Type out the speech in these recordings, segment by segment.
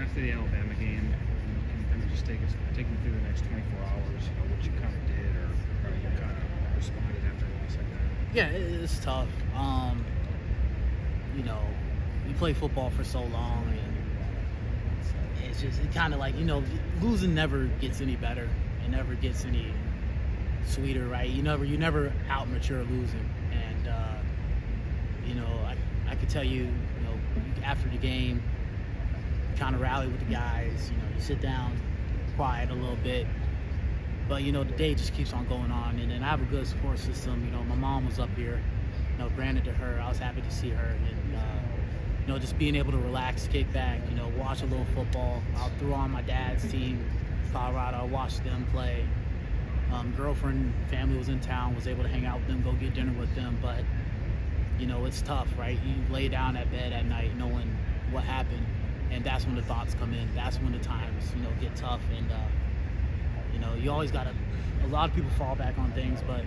after the Alabama game, can you kind of just take me through the next 24 hours, what you kind of did or how you kind of responded after a loss like that? Yeah, it's tough. You play football for so long, and it's just kind of like, losing never gets any better. It never gets any sweeter, right? You never out mature losing, and I could tell you, after the game, kind of rally with the guys. You sit down, quiet a little bit, but the day just keeps on going on. And then I have a good support system. My mom was up here. Granted to her, I was happy to see her, and just being able to relax, kick back, watch a little football. I threw on my dad's team, Colorado. I watched them play. Girlfriend, family was in town, was able to hang out with them, go get dinner with them. But it's tough, right? You lay down at bed at night knowing what happened, and that's when the thoughts come in. That's when the times get tough, and you always gotta. A lot of people fall back on things, but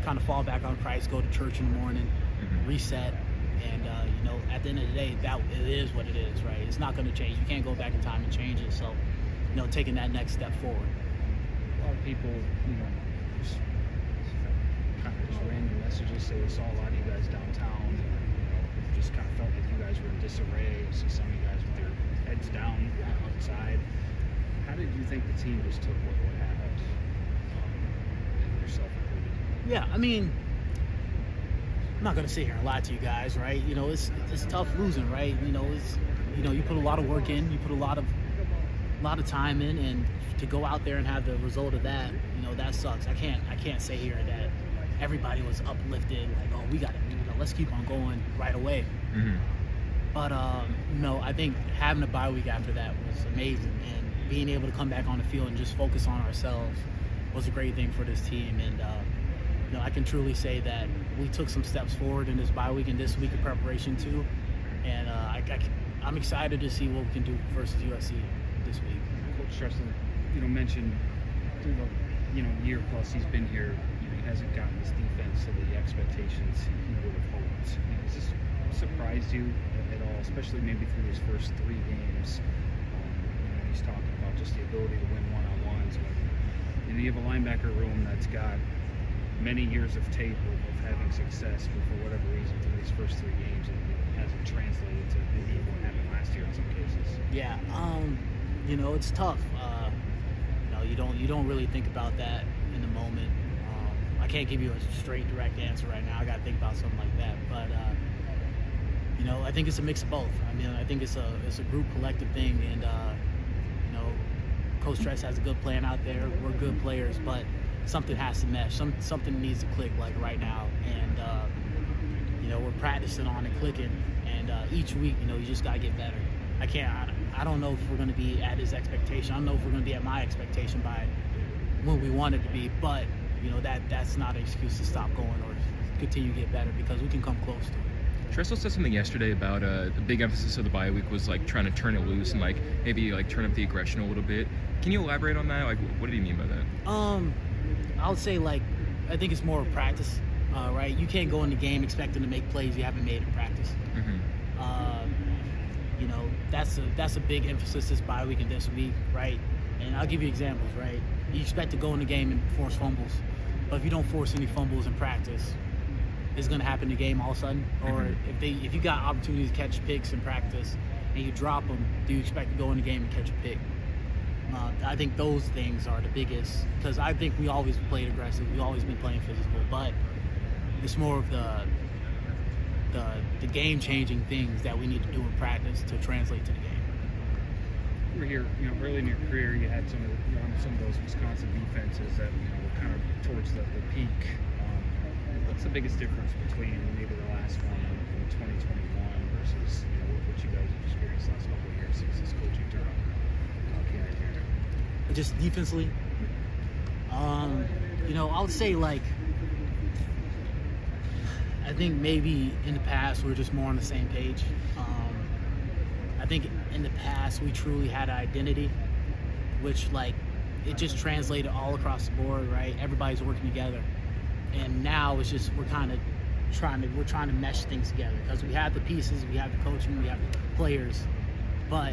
kind of fall back on Christ, go to church in the morning, reset, and at the end of the day, that it is what it is, right? It's not going to change. You can't go back in time and change it. So taking that next step forward. A lot of people, just kind of just random messages say they saw a lot of you guys downtown. Just kind of felt like you guys were in disarray. See some of you guys with their heads down outside. How did you think the team just took what happened? And yourself included. Yeah, I mean, I'm not gonna sit here and lie to you guys, right? It's tough losing, right? You put a lot of work in, you put a lot of time in, and to go out there and have the result of that, that sucks. I can't say here that everybody was uplifted, like, oh, we got it, let's keep on going right away. But I think having a bye week after that was amazing, and being able to come back on the field and just focus on ourselves was a great thing for this team. And I can truly say that we took some steps forward in this bye week and this week of preparation too. And I'm excited to see what we can do versus USC this week. Coach Tressel, mentioned through the year plus he's been here, he hasn't gotten this defense to the expectations he would have hoped. Has this surprised you at all, especially maybe through his first 3 games? He's talking about just the ability to win one-on-ones. When you have a linebacker room that's got many years of tape of having success, but for whatever reason, through these first 3 games, it hasn't translated to maybe what happened last year in some cases. Yeah, it's tough. You don't really think about that in the moment. I can't give you a straight, direct answer right now. I got to think about something like that. But I think it's a mix of both. I think it's a group collective thing, and Coach Tress has a good plan out there. We're good players, but something has to mesh. Something needs to click like right now, and we're practicing on it clicking. And each week, you just gotta get better. I don't know if we're gonna be at his expectation. I don't know if we're gonna be at my expectation by when we want it to be. But that's not an excuse to stop going or continue to get better, because we can come close to it. Tressel said something yesterday about the big emphasis of the bye week was like trying to turn it loose and maybe turn up the aggression a little bit. Can you elaborate on that? What did he mean by that? I would say I think it's more of practice, right? You can't go in the game expecting to make plays you haven't made in practice. That's a big emphasis this bye week and this week, right? And I'll give you examples, right? You expect to go in the game and force fumbles, but if you don't force any fumbles in practice, it's going to happen in the game all of a sudden. Or if you got opportunities to catch picks in practice and you drop them, do you expect to go in the game and catch a pick? I think those things are the biggest, because I think we always played aggressive. We've always been playing physical, but it's more of the game-changing things that we need to do in practice to translate to the game. You were here, early in your career, you had some of those Wisconsin defenses that were kind of towards the peak. What's the biggest difference between maybe the last one in 2021 versus what you guys have experienced the last couple of years since this coaching term came in here? Just defensively, I would say I think maybe in the past we were just more on the same page. I think in the past we truly had an identity, which it just translated all across the board, right? Everybody's working together. And now it's just we're trying to mesh things together, because we have the pieces, we have the coaching, we have the players, but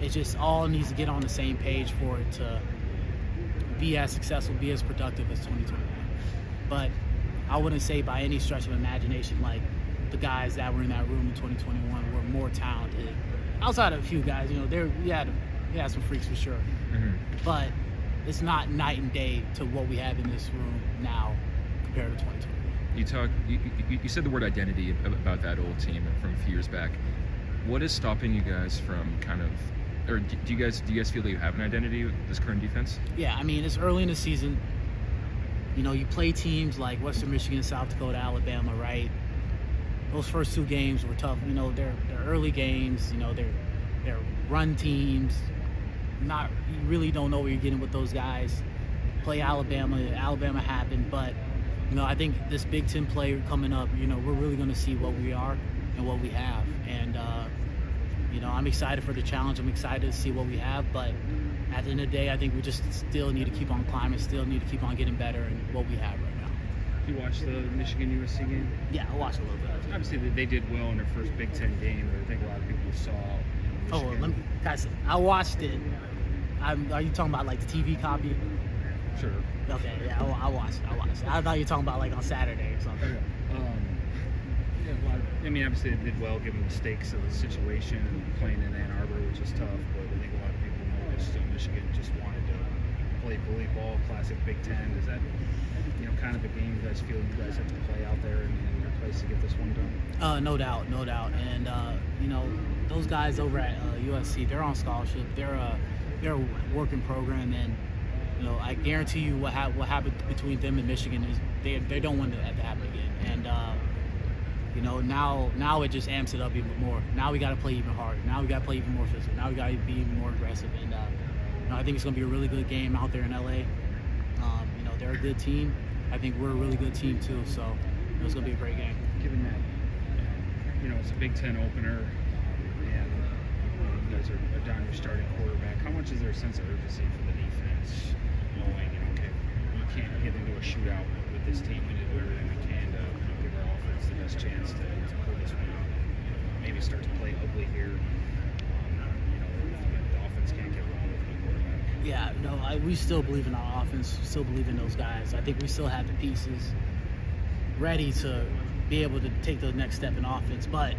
it just all needs to get on the same page for it to be as successful, be as productive as 2021. But I wouldn't say by any stretch of imagination like the guys that were in that room in 2021 were more talented. Outside of a few guys, we had some freaks for sure. Mm-hmm. But it's not night and day to what we have in this room now compared to 2021. You said the word identity about that old team from a few years back. What is stopping you guys from kind of, or do you guys feel that you have an identity with this current defense? Yeah, I mean, it's early in the season. You play teams like Western Michigan, South Dakota, Alabama, right? Those first 2 games were tough. They're early games. They're run teams. You really don't know what you're getting with those guys. Play Alabama. Alabama happened, but I think this Big Ten play coming up, we're really going to see what we are and what we have. And I'm excited for the challenge. I'm excited to see what we have, but at the end of the day, I think we just still need to keep on climbing, still need to keep on getting better in what we have right now. You watched the Michigan USC game? Yeah, I watched a little bit. Obviously, they did well in their first Big Ten game, but I think a lot of people saw. Michigan. Guys, I watched it. Are you talking about like the TV copy? Sure. Okay, yeah, I watched it. I thought you were talking about like on Saturday or something. Okay. Obviously they did well given the stakes of the situation and playing in Ann Arbor, which is tough, but I think a lot of people noticed Michigan just wanted to play bully ball, classic Big Ten. Is that, kind of a game you guys feel you guys have to play out there in your place to get this one done? No doubt. And, those guys over at USC, they're on scholarship. They're a working program, and, I guarantee you what happened between them and Michigan is they don't want that to happen again. And, now it just amps it up even more. Now we got to play even harder. Now we got to play even more physical. Now we got to be even more aggressive. And I think it's going to be a really good game out there in LA. They're a good team. I think we're a really good team too. So it's going to be a great game. Given that, it's a Big Ten opener, and you guys are down your starting quarterback. How much is there a sense of urgency for the defense, knowing okay, we can't get into a shootout with this team. We need to do everything we can to give our offense the best chance to pull this one out. Maybe start to play ugly here. If the offense can't get wrong with the quarterback. Yeah, we still believe in our offense. Still believe in those guys. I think we still have the pieces ready to be able to take the next step in offense. But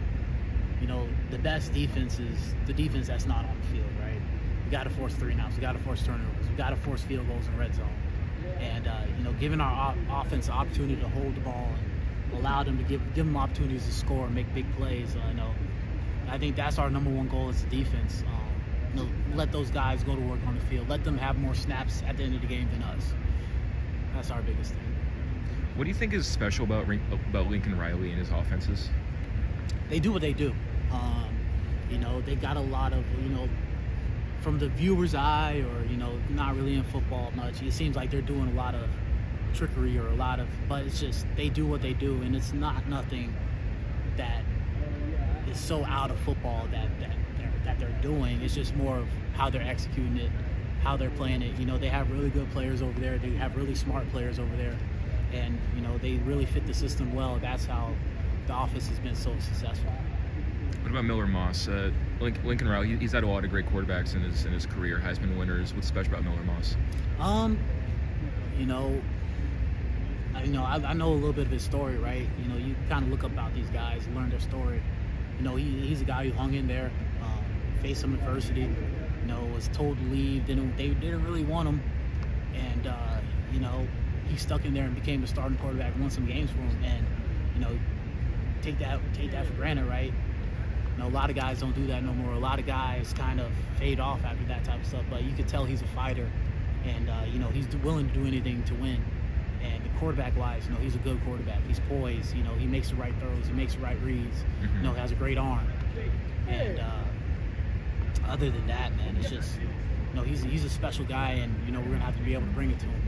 the best defense is the defense that's not on the field, right? We got to force 3 and outs. We got to force turnovers. We got to force field goals in red zone. And giving our offense the opportunity to hold the ball and allow them to give them opportunities to score and make big plays. I think that's our number one goal as a defense. Let those guys go to work on the field. Let them have more snaps at the end of the game than us. That's our biggest thing. What do you think is special about Lincoln Riley and his offenses? They do what they do. They got a lot of, from the viewer's eye or, not really in football much, it seems like they're doing a lot of trickery or but it's just, they do what they do, and it's not nothing that is so out of football that they're doing. It's just more of how they're executing it, how they're playing it. They have really good players over there. They have really smart players over there. And, they really fit the system well. That's how the offense has been so successful. What about Miller Moss? Lincoln Riley, he's had a lot of great quarterbacks in his career, Heisman winners. What's special about Miller Moss? I know a little bit of his story, right? You kind of look up about these guys, learn their story. He's a guy who hung in there, faced some adversity, was told to leave. They didn't really want him. And, he stuck in there and became the starting quarterback, won some games for him. And, take that for granted, right? A lot of guys don't do that no more. A lot of guys kind of fade off after that type of stuff. But you could tell he's a fighter. And, he's willing to do anything to win. And quarterback-wise, he's a good quarterback. He's poised. He makes the right throws. He makes the right reads. Mm-hmm. Has a great arm. And other than that, man, it's just, he's a special guy, and we're gonna have to be able to bring it to him.